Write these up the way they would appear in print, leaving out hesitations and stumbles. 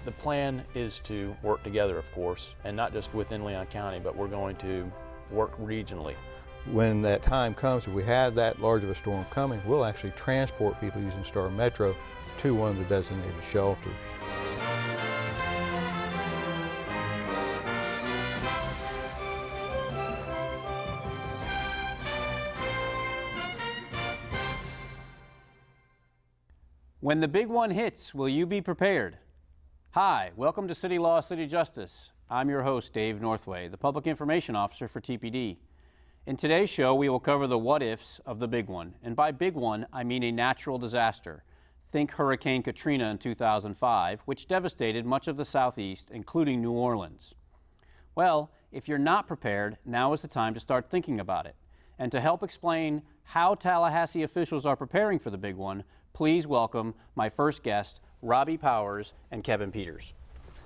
The plan is to work together, of course, and not just within Leon County, but we're going to work regionally. When that time comes, if we have that large of a storm coming, we'll actually transport people using Star Metro to one of the designated shelters. When the big one hits, will you be prepared? Hi, welcome to City Law, City Justice. I'm your host, Dave Northway, the Public Information Officer for TPD. In today's show, we will cover the what-ifs of the big one. And by big one, I mean a natural disaster. Think Hurricane Katrina in 2005, which devastated much of the Southeast, including New Orleans. Well, if you're not prepared, now is the time to start thinking about it. And to help explain how Tallahassee officials are preparing for the big one, please welcome my first guest, Robby Powers and Kevin Peters.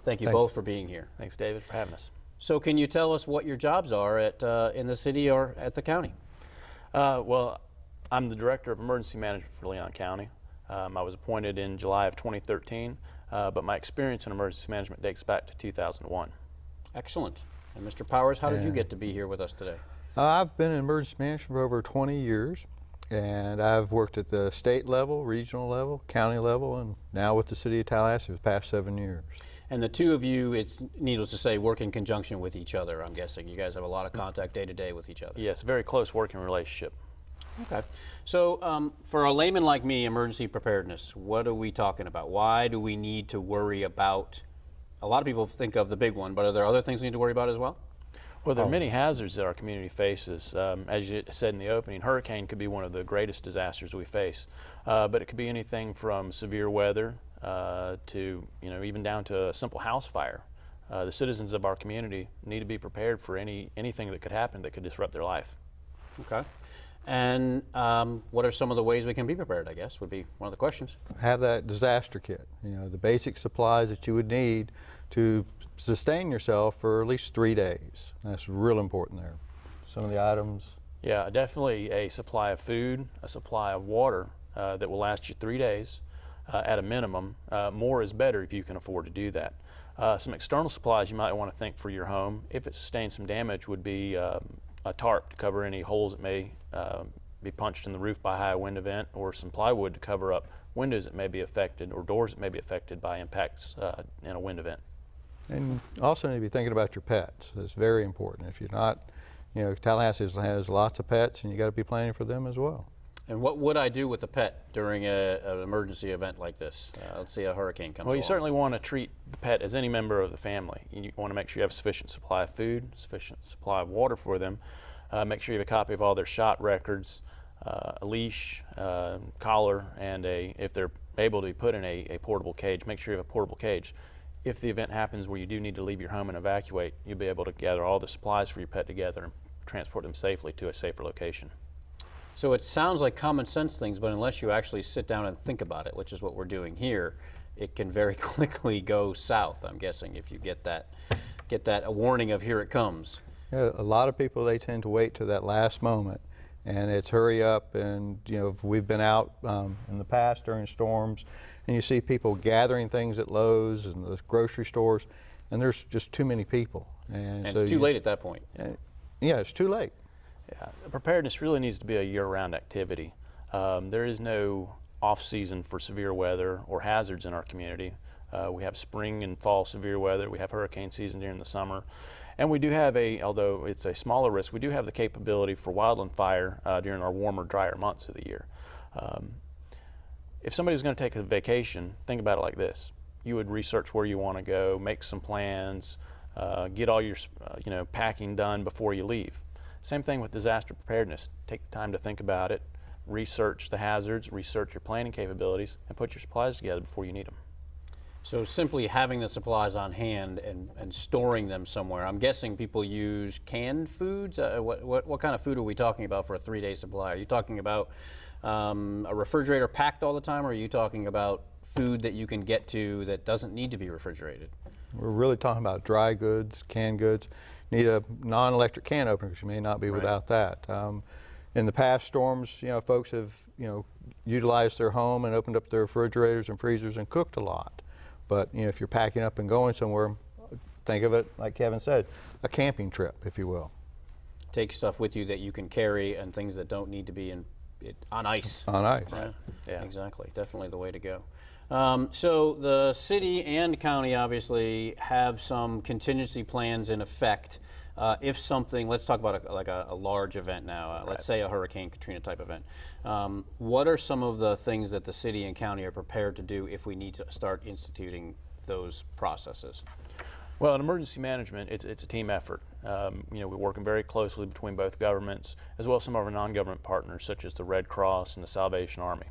Thank you both for being here. Thanks, David, for having us. So can you tell us what your jobs are at in the city or at the county? Well, I'm the Director of Emergency Management for Leon County. I was appointed in July of 2013, but my experience in emergency management dates back to 2001. Excellent. And Mr. Powers, how did you get to be here with us today? I've been in emergency management for over 20 years, and I've worked at the state level, regional level, county level, and now with the city of Tallahassee for the past 7 years. And the two of you, it's needless to say, work in conjunction with each other, I'm guessing. You guys have a lot of contact day to day with each other. Yes, very close working relationship. Okay. So for a layman like me, emergency preparedness, what are we talking about? Why do we need to worry about, a lot of people think of the big one, but are there other things we need to worry about as well? Well, there are many hazards that our community faces. As you said in the opening, hurricane could be one of the greatest disasters we face, but it could be anything from severe weather to, even down to a simple house fire. The citizens of our community need to be prepared for anything that could happen that could disrupt their life. Okay. And what are some of the ways we can be prepared, I guess, would be one of the questions. Have that disaster kit, the basic supplies that you would need to sustain yourself for at least 3 days. That's real important there. Some of the items. Yeah, definitely a supply of food, a supply of water that will last you 3 days at a minimum. More is better if you can afford to do that. Some external supplies you might want to think for your home, if it sustains some damage, would be a tarp to cover any holes that may be punched in the roof by a high wind event, or some plywood to cover up windows that may be affected or doors that may be affected by impacts in a wind event. And also need to be thinking about your pets. It's very important. If you're not, Tallahassee has lots of pets, and you got to be planning for them as well. And what would I do with a pet during an emergency event like this? Let's say a hurricane comes along. You certainly want to treat the pet as any member of the family. You want to make sure you have sufficient supply of food, sufficient supply of water for them. Make sure you have a copy of all their shot records, a leash, collar, and if they're able to be put in a portable cage, make sure you have a portable cage. If the event happens where you do need to leave your home and evacuate, you'll be able to gather all the supplies for your pet together and transport them safely to a safer location. So it sounds like common sense things, but unless you actually sit down and think about it, which is what we're doing here, it can very quickly go south, I'm guessing, if you get that a warning of here it comes. Yeah, a lot of people, they tend to wait to that last moment, and it's hurry up. And we've been out in the past during storms, and you see people gathering things at Lowe's and the grocery stores, and there's just too many people. And so it's too late at that point. Yeah, it's too late. Yeah, preparedness really needs to be a year-round activity. There is no off-season for severe weather or hazards in our community. We have spring and fall severe weather. We have hurricane season during the summer. And we do have although it's a smaller risk, we do have the capability for wildland fire during our warmer, drier months of the year. If somebody's going to take a vacation, think about it like this. You would research where you want to go, make some plans, get all your packing done before you leave. Same thing with disaster preparedness. Take the time to think about it, research the hazards, research your planning capabilities, and put your supplies together before you need them. So simply having the supplies on hand and storing them somewhere. I'm guessing people use canned foods. What kind of food are we talking about for a 3-day supply? Are you talking about a refrigerator packed all the time, or are you talking about food that you can get to that doesn't need to be refrigerated? We're really talking about dry goods, canned goods. Need a non-electric can opener, because you may not be without that. In the past storms, folks have utilized their home and opened up their refrigerators and freezers and cooked a lot. But if you're packing up and going somewhere, think of it like Kevin said, a camping trip, if you will. Take stuff with you that you can carry and things that don't need to be on ice. On ice. Right. Yeah. Exactly. Definitely the way to go. So the city and county obviously have some contingency plans in effect. If something, let's talk about a large event now. Let's say a Hurricane Katrina type event. What are some of the things that the city and county are prepared to do if we need to start instituting those processes? Well, in emergency management, it's a team effort. We're working very closely between both governments, as well as some of our non-government partners, such as the Red Cross and the Salvation Army.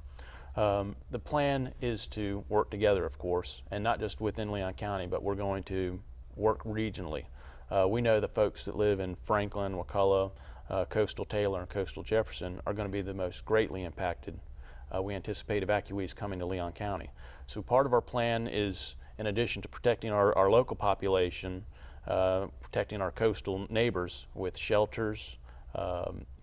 The plan is to work together, of course, and not just within Leon County, but we're going to work regionally. We know the folks that live in Franklin, Wakulla, Coastal Taylor, and Coastal Jefferson are going to be the most greatly impacted. We anticipate evacuees coming to Leon County. So part of our plan is, in addition to protecting our local population, protecting our coastal neighbors with shelters,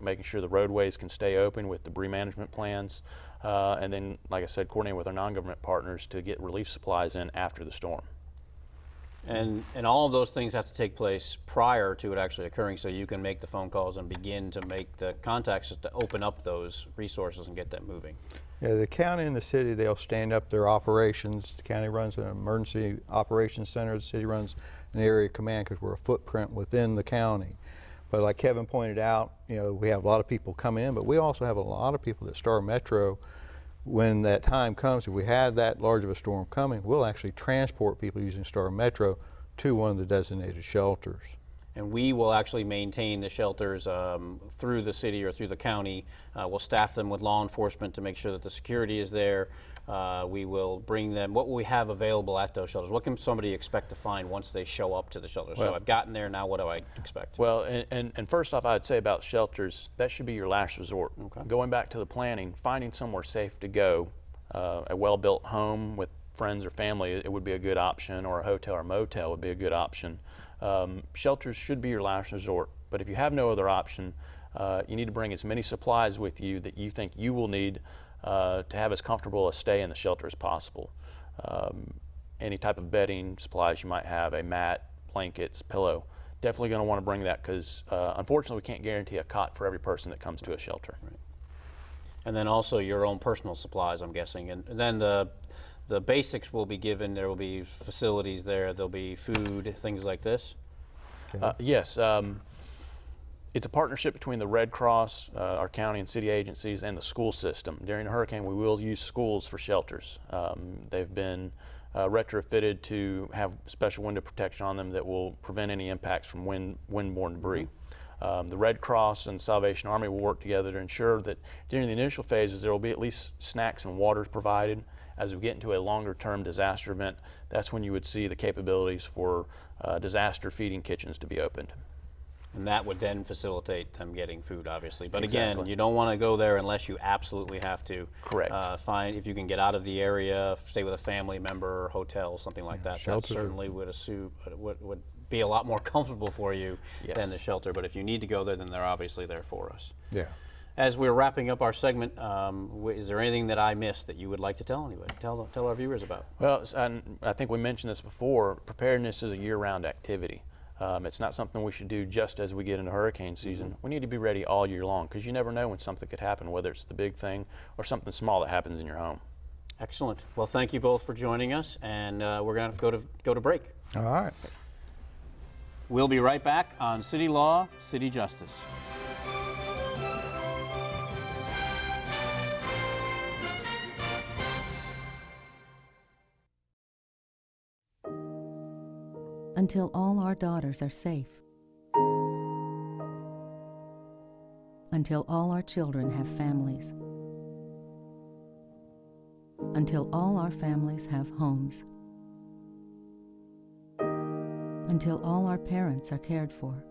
making sure the roadways can stay open with debris management plans, and then, like I said, coordinating with our non-government partners to get relief supplies in after the storm. And all of those things have to take place prior to it actually occurring, so you can make the phone calls and begin to make the contacts just to open up those resources and get that moving. Yeah, the county and the city, they'll stand up their operations. The county runs an emergency operations center. The city runs an area command because we're a footprint within the county. But like Kevin pointed out, we have a lot of people come in, but we also have a lot of people that Star Metro. When that time comes, if we had that large of a storm coming, we'll actually transport people using Star Metro to one of the designated shelters. And we will actually maintain the shelters through the city or through the county. We'll staff them with law enforcement to make sure that the security is there. We will bring them, what will we have available at those shelters? What can somebody expect to find once they show up to the shelter? So I've gotten there, now what do I expect? Well, and first off, I'd say about shelters, that should be your last resort. Okay. Going back to the planning, finding somewhere safe to go, a well-built home with friends or family, it would be a good option, or a hotel or motel would be a good option. Shelters should be your last resort, but if you have no other option, you need to bring as many supplies with you that you think you will need to have as comfortable a stay in the shelter as possible. Any type of bedding supplies you might have, a mat, blankets, pillow, definitely going to want to bring that because unfortunately we can't guarantee a cot for every person that comes to a shelter. Right. And then also your own personal supplies, I'm guessing, and then the basics will be given. There will be facilities there. There'll be food, things like this. Yes, it's a partnership between the Red Cross, our county and city agencies, and the school system. During a hurricane, we will use schools for shelters. They've been retrofitted to have special window protection on them that will prevent any impacts from windborne debris. The Red Cross and Salvation Army will work together to ensure that during the initial phases there will be at least snacks and water provided. As we get into a longer-term disaster event, that's when you would see the capabilities for disaster feeding kitchens to be opened. And that would then facilitate them getting food, obviously. But Exactly. again, you don't want to go there unless you absolutely have to. Correct. Find, if you can get out of the area, stay with a family member, hotel, something like that. That shelters are- certainly would be a lot more comfortable for you Yes. than the shelter. But if you need to go there, then they're obviously there for us. Yeah. As we're wrapping up our segment, is there anything that I missed that you would like to tell anybody, tell our viewers about? Well, and I think we mentioned this before, preparedness is a year-round activity. It's not something we should do just as we get into hurricane season. We need to be ready all year long because you never know when something could happen, whether it's the big thing or something small that happens in your home. Excellent. Well, thank you both for joining us, and we're going to go to break. All right. We'll be right back on City Law, City Justice. Until all our daughters are safe. Until all our children have families. Until all our families have homes. Until all our parents are cared for.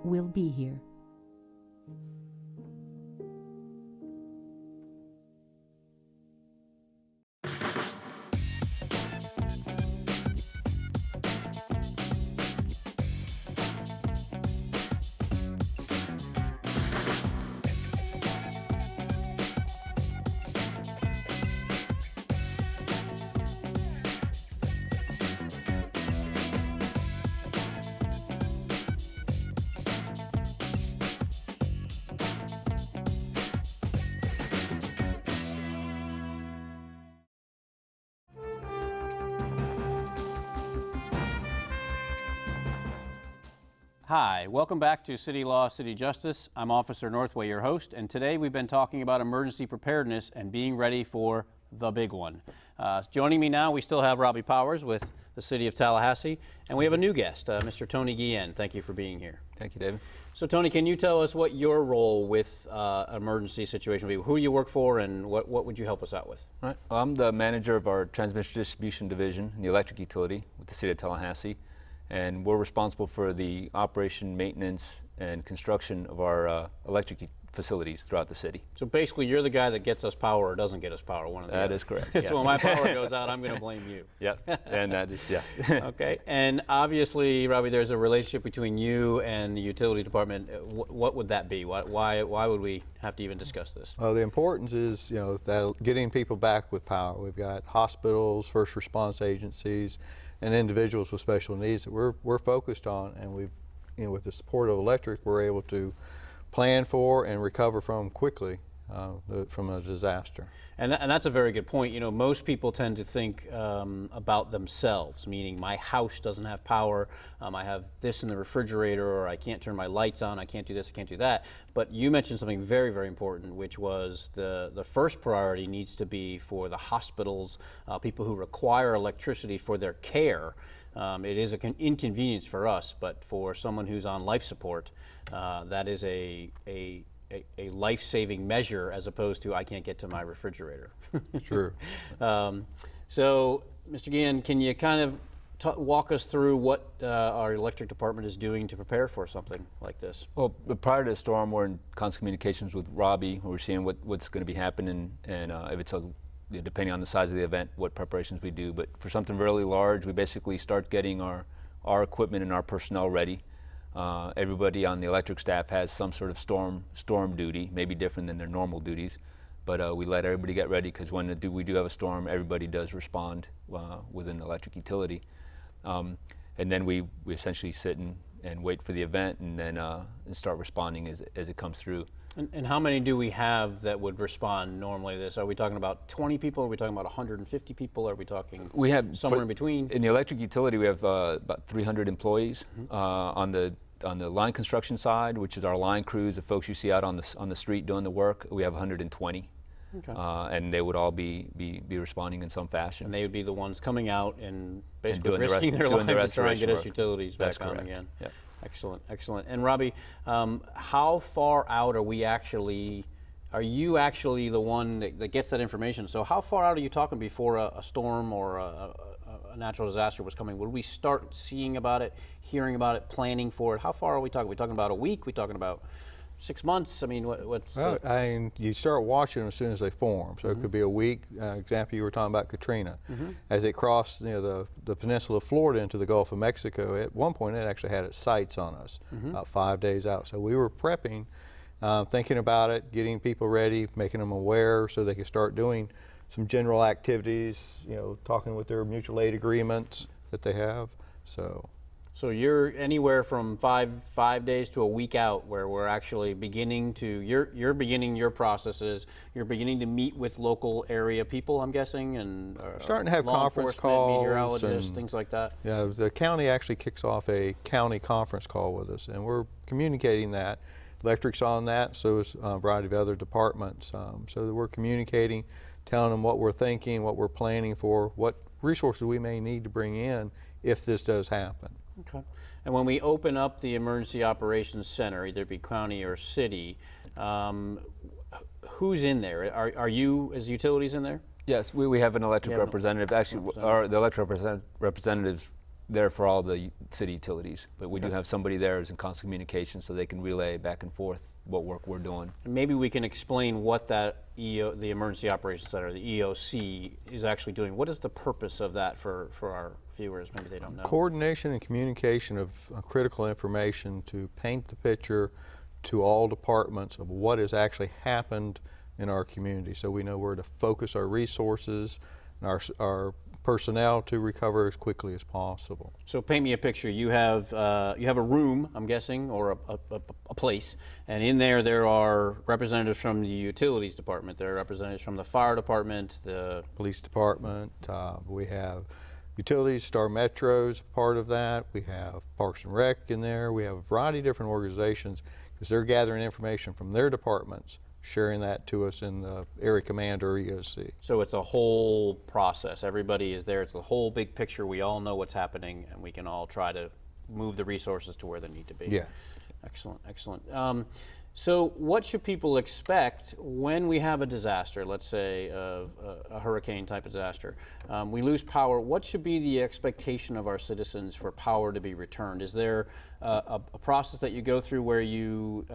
We'll be here. Hi, welcome back to City Law, City Justice. I'm Officer Northway, your host, and today we've been talking about emergency preparedness and being ready for the big one. Joining me now, we still have Robby Powers with the City of Tallahassee, and we have a new guest, Mr. Tony Guillen. Thank you for being here. Thank you, David. So Tony, can you tell us what your role with an emergency situation would be? Who you work for and what would you help us out with? All right. Well, I'm the manager of our transmission distribution division in the electric utility with the City of Tallahassee. And we're responsible for the operation, maintenance, and construction of our electric facilities throughout the city. So basically, you're the guy that gets us power or doesn't get us power, one of the That other. is correct. So yes. when my power goes out, I'm going to blame you. Yep, and that is, yes. Okay, and obviously, Robby, there's a relationship between you and the utility department. What would that be? Why would we have to even discuss this? The importance is, that getting people back with power. We've got hospitals, first response agencies, and individuals with special needs that we're focused on, and we've, with the support of electric, we're able to plan for and recover from quickly from a disaster. And that's a very good point. Most people tend to think about themselves, meaning my house doesn't have power, I have this in the refrigerator, or I can't turn my lights on, I can't do this, I can't do that. But you mentioned something very, very important, which was the first priority needs to be for the hospitals, people who require electricity for their care. It is an inconvenience for us, but for someone who's on life support, that is a life-saving measure as opposed to I can't get to my refrigerator. True. So, Mr. Guillen, can you kind of walk us through what our electric department is doing to prepare for something like this? Well, prior to the storm, we're in constant communications with Robby. We're seeing what's going to be happening, and if it's depending on the size of the event, what preparations we do. But for something really large, we basically start getting our equipment and our personnel ready. Everybody on the electric staff has some sort of storm duty, maybe different than their normal duties, but we let everybody get ready because when we do have a storm, everybody does respond within the electric utility. And then we essentially sit and wait for the event and then and start responding as it comes through. And how many do we have that would respond normally to this? Are we talking about 20 people? Are we talking about 150 people? Are we talking somewhere in between? In the electric utility, we have about 300 employees. On the line construction side, which is our line crews, the folks you see out on the street doing the work, we have 120. Okay. And they would all be responding in some fashion. And they would be the ones coming out and basically doing risking their doing the lives to try and get us restoration work. utilities back That's on correct. again. Yep. Excellent, excellent. And Robby, how far out are you actually the one that gets that information? So how far out are you talking before a storm or a natural disaster was coming? Would we start seeing about it, hearing about it, planning for it? How far are we talking? Are we talking about a week? Are we talking about 6 months? I mean, what's you start watching them as soon as they form. So it could be a week. Example, you were talking about Katrina. As it crossed the peninsula of Florida into the Gulf of Mexico, at one point it actually had its sights on us, about 5 days out. So we were prepping, thinking about it, getting people ready, making them aware so they could start doing some general activities, talking with their mutual aid agreements that they have. So you're anywhere from five days to a week out where we're actually beginning to, you're beginning your processes, you're beginning to meet with local area people, I'm guessing, and starting to have law conference enforcement, calls, meteorologists, and things like that. Yeah, the county actually kicks off a county conference call with us, and we're communicating that. Electric's on that, so is a variety of other departments. So that we're communicating, telling them what we're thinking, what we're planning for, what resources we may need to bring in if this does happen. Okay. And when we open up the Emergency Operations Center, either it be county or city, who's in there? Are you, as utilities, in there? Yes, we have an electric representative. Actually, the electric representative's there for all the city utilities, but we do have somebody there who's in constant communication so they can relay back and forth what work we're doing. And maybe we can explain what that the Emergency Operations Center, the EOC, is actually doing. What is the purpose of that for our viewers? Maybe they don't know. Coordination and communication of critical information to paint the picture to all departments of what has actually happened in our community, so we know where to focus our resources and our personnel to recover as quickly as possible. So paint me a picture. You have a room, I'm guessing, or a place, and in there are representatives from the utilities department. There are representatives from the fire department, the police department. We have Utilities, Star Metro's part of that. We have Parks and Rec in there. We have a variety of different organizations because they're gathering information from their departments, sharing that to us in the area command or EOC. So it's a whole process. Everybody is there. It's the whole big picture. We all know what's happening, and we can all try to move the resources to where they need to be. Yes. Excellent, excellent. So what should people expect when we have a disaster, let's say a hurricane type of disaster? We lose power. What should be the expectation of our citizens for power to be returned? Is there a process that you go through where you,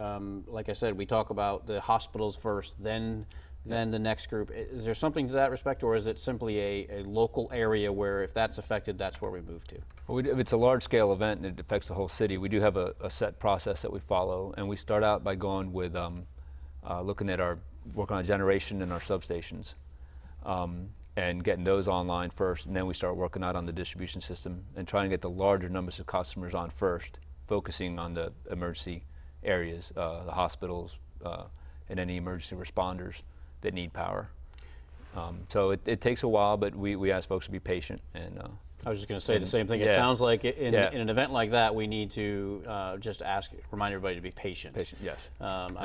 like I said, we talk about the hospitals first, then the next group? Is there something to that respect, or is it simply a local area where if that's affected, that's where we move to? Well, if it's a large-scale event and it affects the whole city, we do have a set process that we follow, and we start out by going with looking at working on generation and our substations, and getting those online first, and then we start working out on the distribution system and trying to get the larger numbers of customers on first, focusing on the emergency areas, the hospitals, and any emergency responders that need power. So it takes a while, but we ask folks to be patient. And I was just going to say the same thing. It sounds like in an event like that, we need to just remind everybody to be patient. Patient, yes.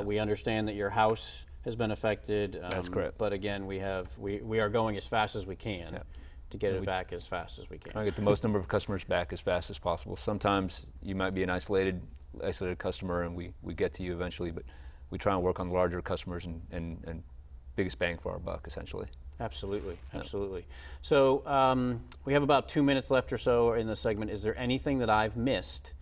We understand that your house has been affected. That's correct. But again, we are going as fast as we can to get it back as fast as we can. Try to get the most number of customers back as fast as possible. Sometimes you might be an isolated customer, and we get to you eventually, but we try and work on the larger customers and biggest bang for our buck, essentially. Absolutely, absolutely. So we have about 2 minutes left or so in the segment. Is there anything that I've missed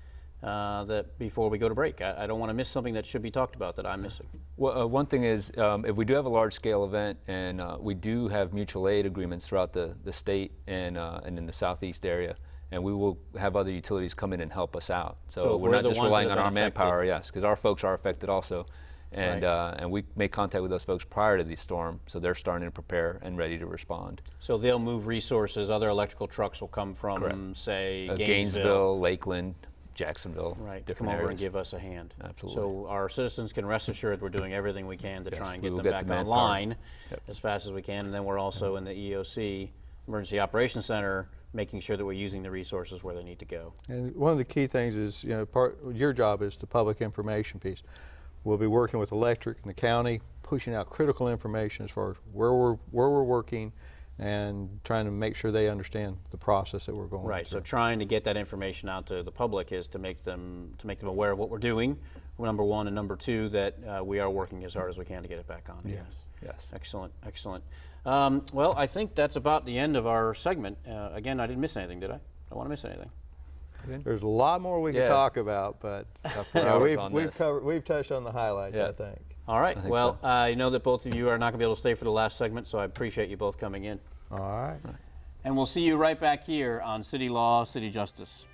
that before we go to break? I don't want to miss something that should be talked about that I'm missing. Well, one thing is, if we do have a large-scale event, and we do have mutual aid agreements throughout the state and in the southeast area, and we will have other utilities come in and help us out. So we're not just relying on our manpower, yes, because our folks are affected also. And we make contact with those folks prior to the storm, so they're starting to prepare and ready to respond. So they'll move resources. Other electrical trucks will come from, say, Gainesville, Lakeland, Jacksonville, right, different come over areas. and give us a hand. Absolutely. So our citizens can rest assured we're doing everything we can to try and get them back the online as fast as we can. And then we're also in the EOC, Emergency Operations Center, making sure that we're using the resources where they need to go. And one of the key things is, your job is the public information piece. We'll be working with electric and the county, pushing out critical information as far as where we're working and trying to make sure they understand the process that we're going through. Right, so trying to get that information out to the public is to make them aware of what we're doing, number one, and number two, that we are working as hard as we can to get it back on. Yes. Excellent, excellent. Well, I think that's about the end of our segment. Again, I didn't miss anything, did I? I don't want to miss anything. There's a lot more we could talk about, but we've touched on the highlights, I think. All right. Well, I know that both of you are not going to be able to stay for the last segment, so I appreciate you both coming in. All right. And we'll see you right back here on City Law, City Justice.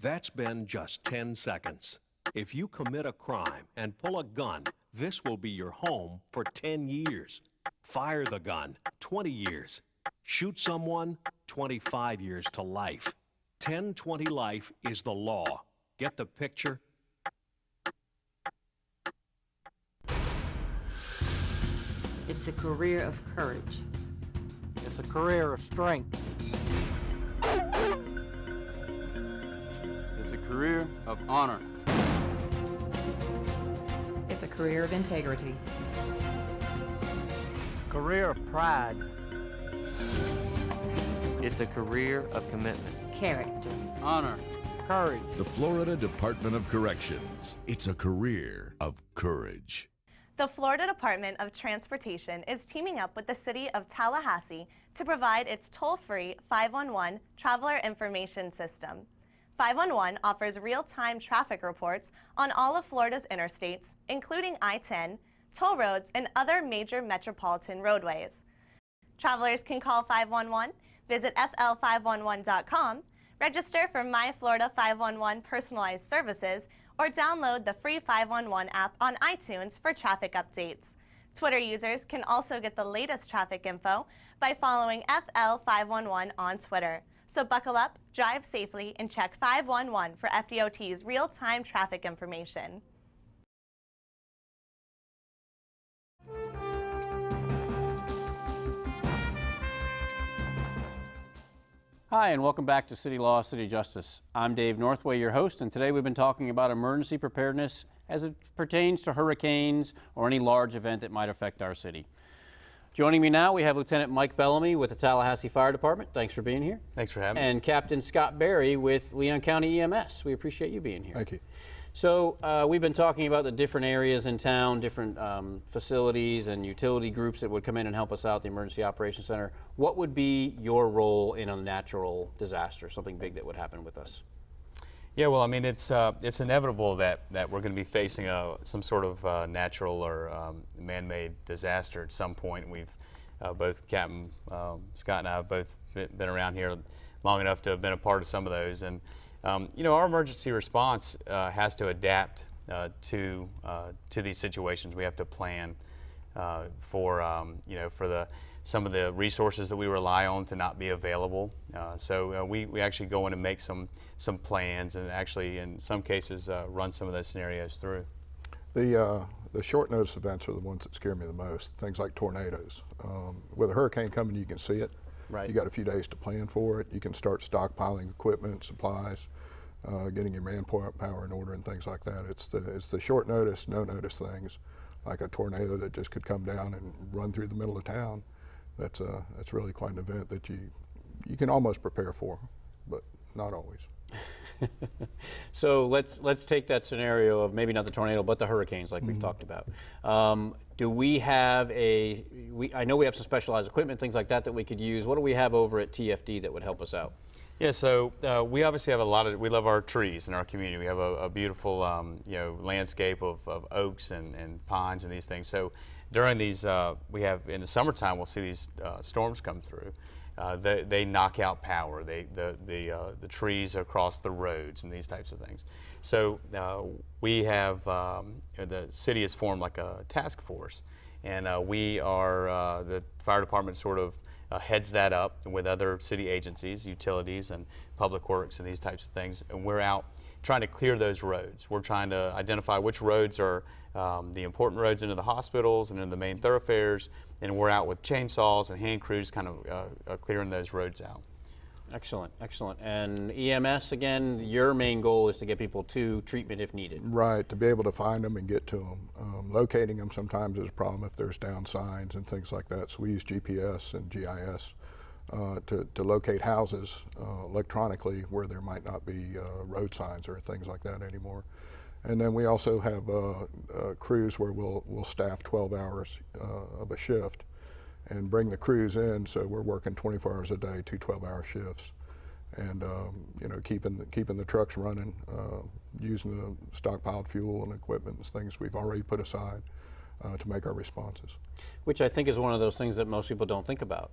That's been just 10 seconds. If you commit a crime and pull a gun, this will be your home for 10 years. Fire the gun, 20 years. Shoot someone, 25 years to life. 10-20 life is the law. Get the picture? It's a career of courage. It's a career of strength. It's a career of honor. It's a career of integrity. It's a career of pride. It's a career of commitment. Character. Honor. Courage. The Florida Department of Corrections. It's a career of courage. The Florida Department of Transportation is teaming up with the City of Tallahassee to provide its toll-free 511 Traveler Information System. 511 offers real-time traffic reports on all of Florida's interstates, including I-10, toll roads, and other major metropolitan roadways. Travelers can call 511, visit fl511.com, register for My Florida 511 personalized services, or download the free 511 app on iTunes for traffic updates. Twitter users can also get the latest traffic info by following FL511 on Twitter. So buckle up, drive safely, and check 511 for FDOT's real-time traffic information. Hi, and welcome back to City Law, City Justice. I'm Dave Northway, your host, and today we've been talking about emergency preparedness as it pertains to hurricanes or any large event that might affect our city. Joining me now, we have Lieutenant Mike Bellamy with the Tallahassee Fire Department. Thanks for being here. Thanks for having me. And Captain Scott Berry with Leon County EMS. We appreciate you being here. Thank you. So we've been talking about the different areas in town, different facilities and utility groups that would come in and help us out, the Emergency Operations Center. What would be your role in a natural disaster, something big that would happen with us? Yeah, well, I mean, it's inevitable that we're going to be facing some sort of natural or man-made disaster at some point. We've both Captain Scott and I have both been around here long enough to have been a part of some of those, and you know, our emergency response has to adapt to these situations. We have to plan for you know, for some of the resources that we rely on to not be available. So we actually go in and make some plans, and actually in some cases run some of those scenarios through. The short notice events are the ones that scare me the most. Things like tornadoes. With a hurricane coming, you can see it. Right. You got a few days to plan for it. You can start stockpiling equipment, supplies, getting your manpower in order and things like that. It's the short notice, no notice things, like a tornado that just could come down and run through the middle of town. That's really quite an event that you can almost prepare for, but not always. So let's take that scenario of maybe not the tornado, but the hurricanes, like we've talked about. Do we have I know we have some specialized equipment, things like that we could use. What do we have over at TFD that would help us out? Yeah, so we obviously have we love our trees in our community. We have a beautiful you know, landscape of oaks and pines and these things. So during these, we have in the summertime, we'll see these storms come through. They knock out power. The trees across the roads and these types of things. So we have the city has formed like a task force, and we are the fire department sort of heads that up with other city agencies, utilities, and public works and these types of things. And we're out trying to clear those roads. We're trying to identify which roads are the important roads into the hospitals and into the main thoroughfares, and we're out with chainsaws and hand crews kind of clearing those roads out. Excellent, excellent. And EMS, again, your main goal is to get people to treatment if needed. Right, to be able to find them and get to them. Locating them sometimes is a problem if there's down signs and things like that. So we use GPS and GIS to locate houses electronically where there might not be road signs or things like that anymore. And then we also have crews where we'll staff 12 hours of a shift and bring the crews in, so we're working 24 hours a day, 2 12-hour shifts, and you know, keeping the trucks running, using the stockpiled fuel and equipment and things we've already put aside to make our responses. Which I think is one of those things that most people don't think about.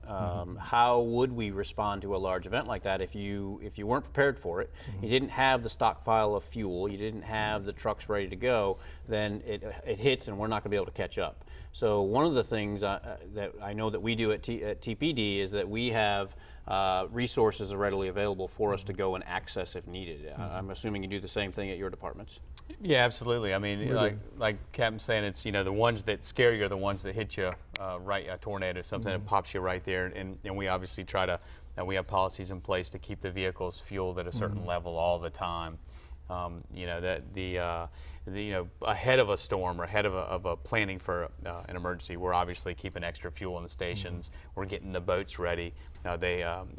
How would we respond to a large event like that if you weren't prepared for it, you didn't have the stockpile of fuel, you didn't have the trucks ready to go, then it hits and we're not going to be able to catch up. So one of the things that I know that we do at TPD is that we have resources readily available for us to go and access if needed. I'm assuming you do the same thing at your departments. Yeah, absolutely. I mean, like Captain's saying, it's, you know, the ones that scare you are the ones that hit you right, a tornado, something that pops you right there. And we obviously try to, we have policies in place to keep the vehicles fueled at a certain level all the time. You know, that you know, ahead of a storm or ahead of a planning for an emergency, we're obviously keeping extra fuel in the stations. We're getting the boats ready. You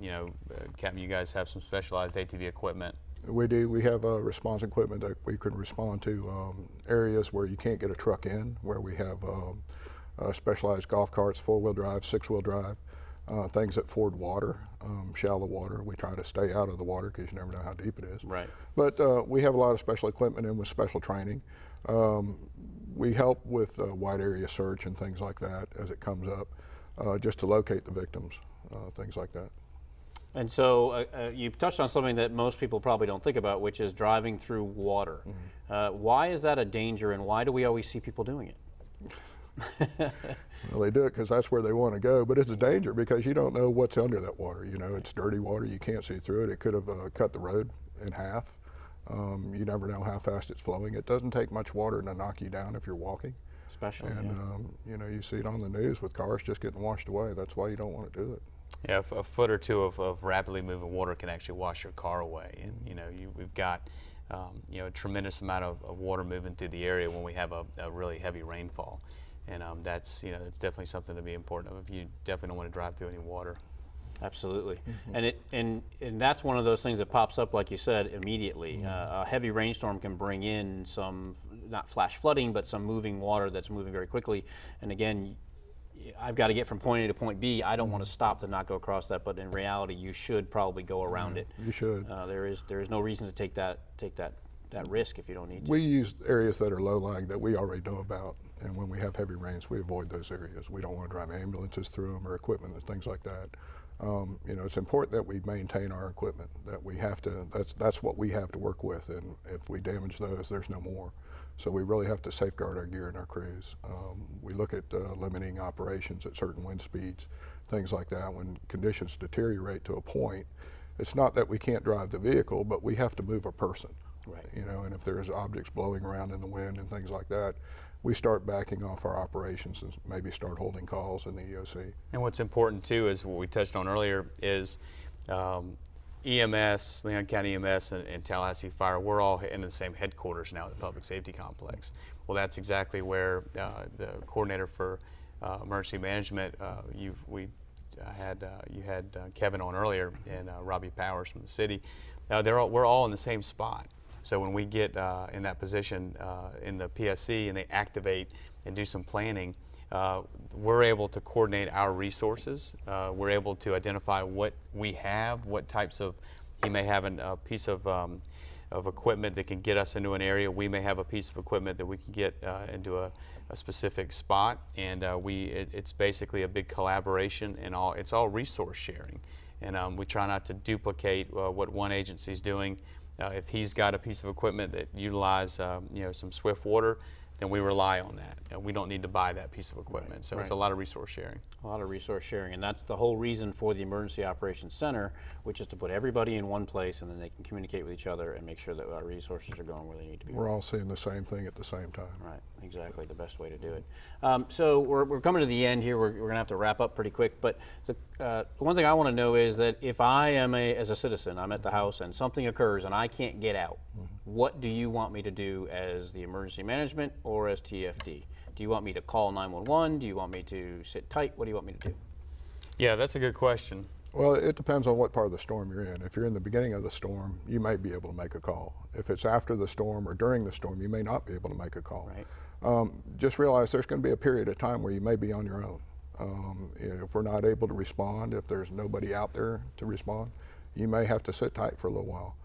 know, Captain, you guys have some specialized ATV equipment. We do. We have response equipment that we can respond to areas where you can't get a truck in, where we have specialized golf carts, 4-wheel drive, 6-wheel drive, things that ford water, shallow water. We try to stay out of the water because you never know how deep it is. Right. But we have a lot of special equipment in with special training. We help with wide area search and things like that as it comes up, just to locate the victims, things like that. And so you've touched on something that most people probably don't think about, which is driving through water. Why is that a danger, and why do we always see people doing it? Well, they do it because that's where they want to go, but it's a danger because you don't know what's under that water. You know, it's dirty water. You can't see through it. It could have cut the road in half. You never know how fast it's flowing. It doesn't take much water to knock you down if you're walking. Especially, and you know, you see it on the news with cars just getting washed away. That's why you don't want to do it. Yeah, a foot or two of rapidly moving water can actually wash your car away. And you know, we've got you know, a tremendous amount of water moving through the area when we have a really heavy rainfall. And that's, you know, that's definitely something to be important of. You definitely don't want to drive through any water. Absolutely. And that's one of those things that pops up, like you said, immediately. A heavy rainstorm can bring in some, not flash flooding, but some moving water that's moving very quickly. And again, I've got to get from point A to point B. I don't want to stop to not go across that, but in reality, you should probably go around it. You should. There is no reason to take that risk if you don't need to. We use areas that are low-lying that we already know about, and when we have heavy rains, we avoid those areas. We don't want to drive ambulances through them or equipment and things like that. You know, it's important that we maintain our equipment, that we have to, that's what we have to work with, and if we damage those, there's no more. So we really have to safeguard our gear and our crews. We look at limiting operations at certain wind speeds, things like that. When conditions deteriorate to a point, it's not that we can't drive the vehicle, but we have to move a person. Right. You know, and if there's objects blowing around in the wind and things like that, we start backing off our operations and maybe start holding calls in the EOC. And what's important too is what we touched on earlier is EMS, Leon County EMS and Tallahassee Fire, we're all in the same headquarters now at the Public Safety Complex. Well, that's exactly where the coordinator for emergency management, you had Kevin on earlier, and Robby Powers from the city. We're all in the same spot. So when we get in that position in the PSC and they activate and do some planning, we're able to coordinate our resources. We're able to identify what we have, what types of, he may have a piece of equipment that can get us into an area. We may have a piece of equipment that we can get into a specific spot, and it's basically a big collaboration, and it's all resource sharing. And we try not to duplicate what one agency's doing. If he's got a piece of equipment that utilize you know, some swift water, then we rely on that. We don't need to buy that piece of equipment. Right, so right. It's a lot of resource sharing. A lot of resource sharing, and that's the whole reason for the Emergency Operations Center, which is to put everybody in one place, and then they can communicate with each other and make sure that our resources are going where they need to be. We're all seeing the same thing at the same time. Right, exactly, the best way to do it. So we're coming to the end here. We're going to have to wrap up pretty quick, but the one thing I want to know is that if I am as a citizen, I'm at the house and something occurs and I can't get out, what do you want me to do as the emergency management or as TFD? Do you want me to call 911? Do you want me to sit tight? What do you want me to do? Yeah, that's a good question. Well, it depends on what part of the storm you're in. If you're in the beginning of the storm, you may be able to make a call. If it's after the storm or during the storm, you may not be able to make a call. Right. Just realize there's going to be a period of time where you may be on your own. If we're not able to respond, if there's nobody out there to respond, you may have to sit tight for a little while.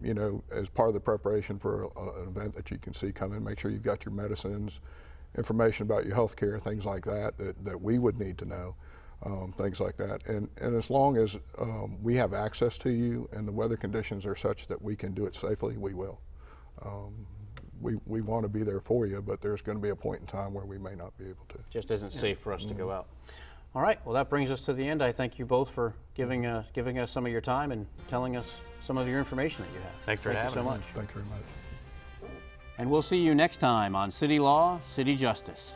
You know, as part of the preparation for an event that you can see coming, make sure you've got your medicines, information about your health care, things like that we would need to know, things like that. And as long as we have access to you and the weather conditions are such that we can do it safely, we will. We want to be there for you, but there's going to be a point in time where we may not be able to. Just isn't safe for us to go out. All right, well, that brings us to the end. I thank you both for giving us some of your time and telling us some of your information that you have. Thanks for having us. Thank you very much. And we'll see you next time on City Law, City Justice.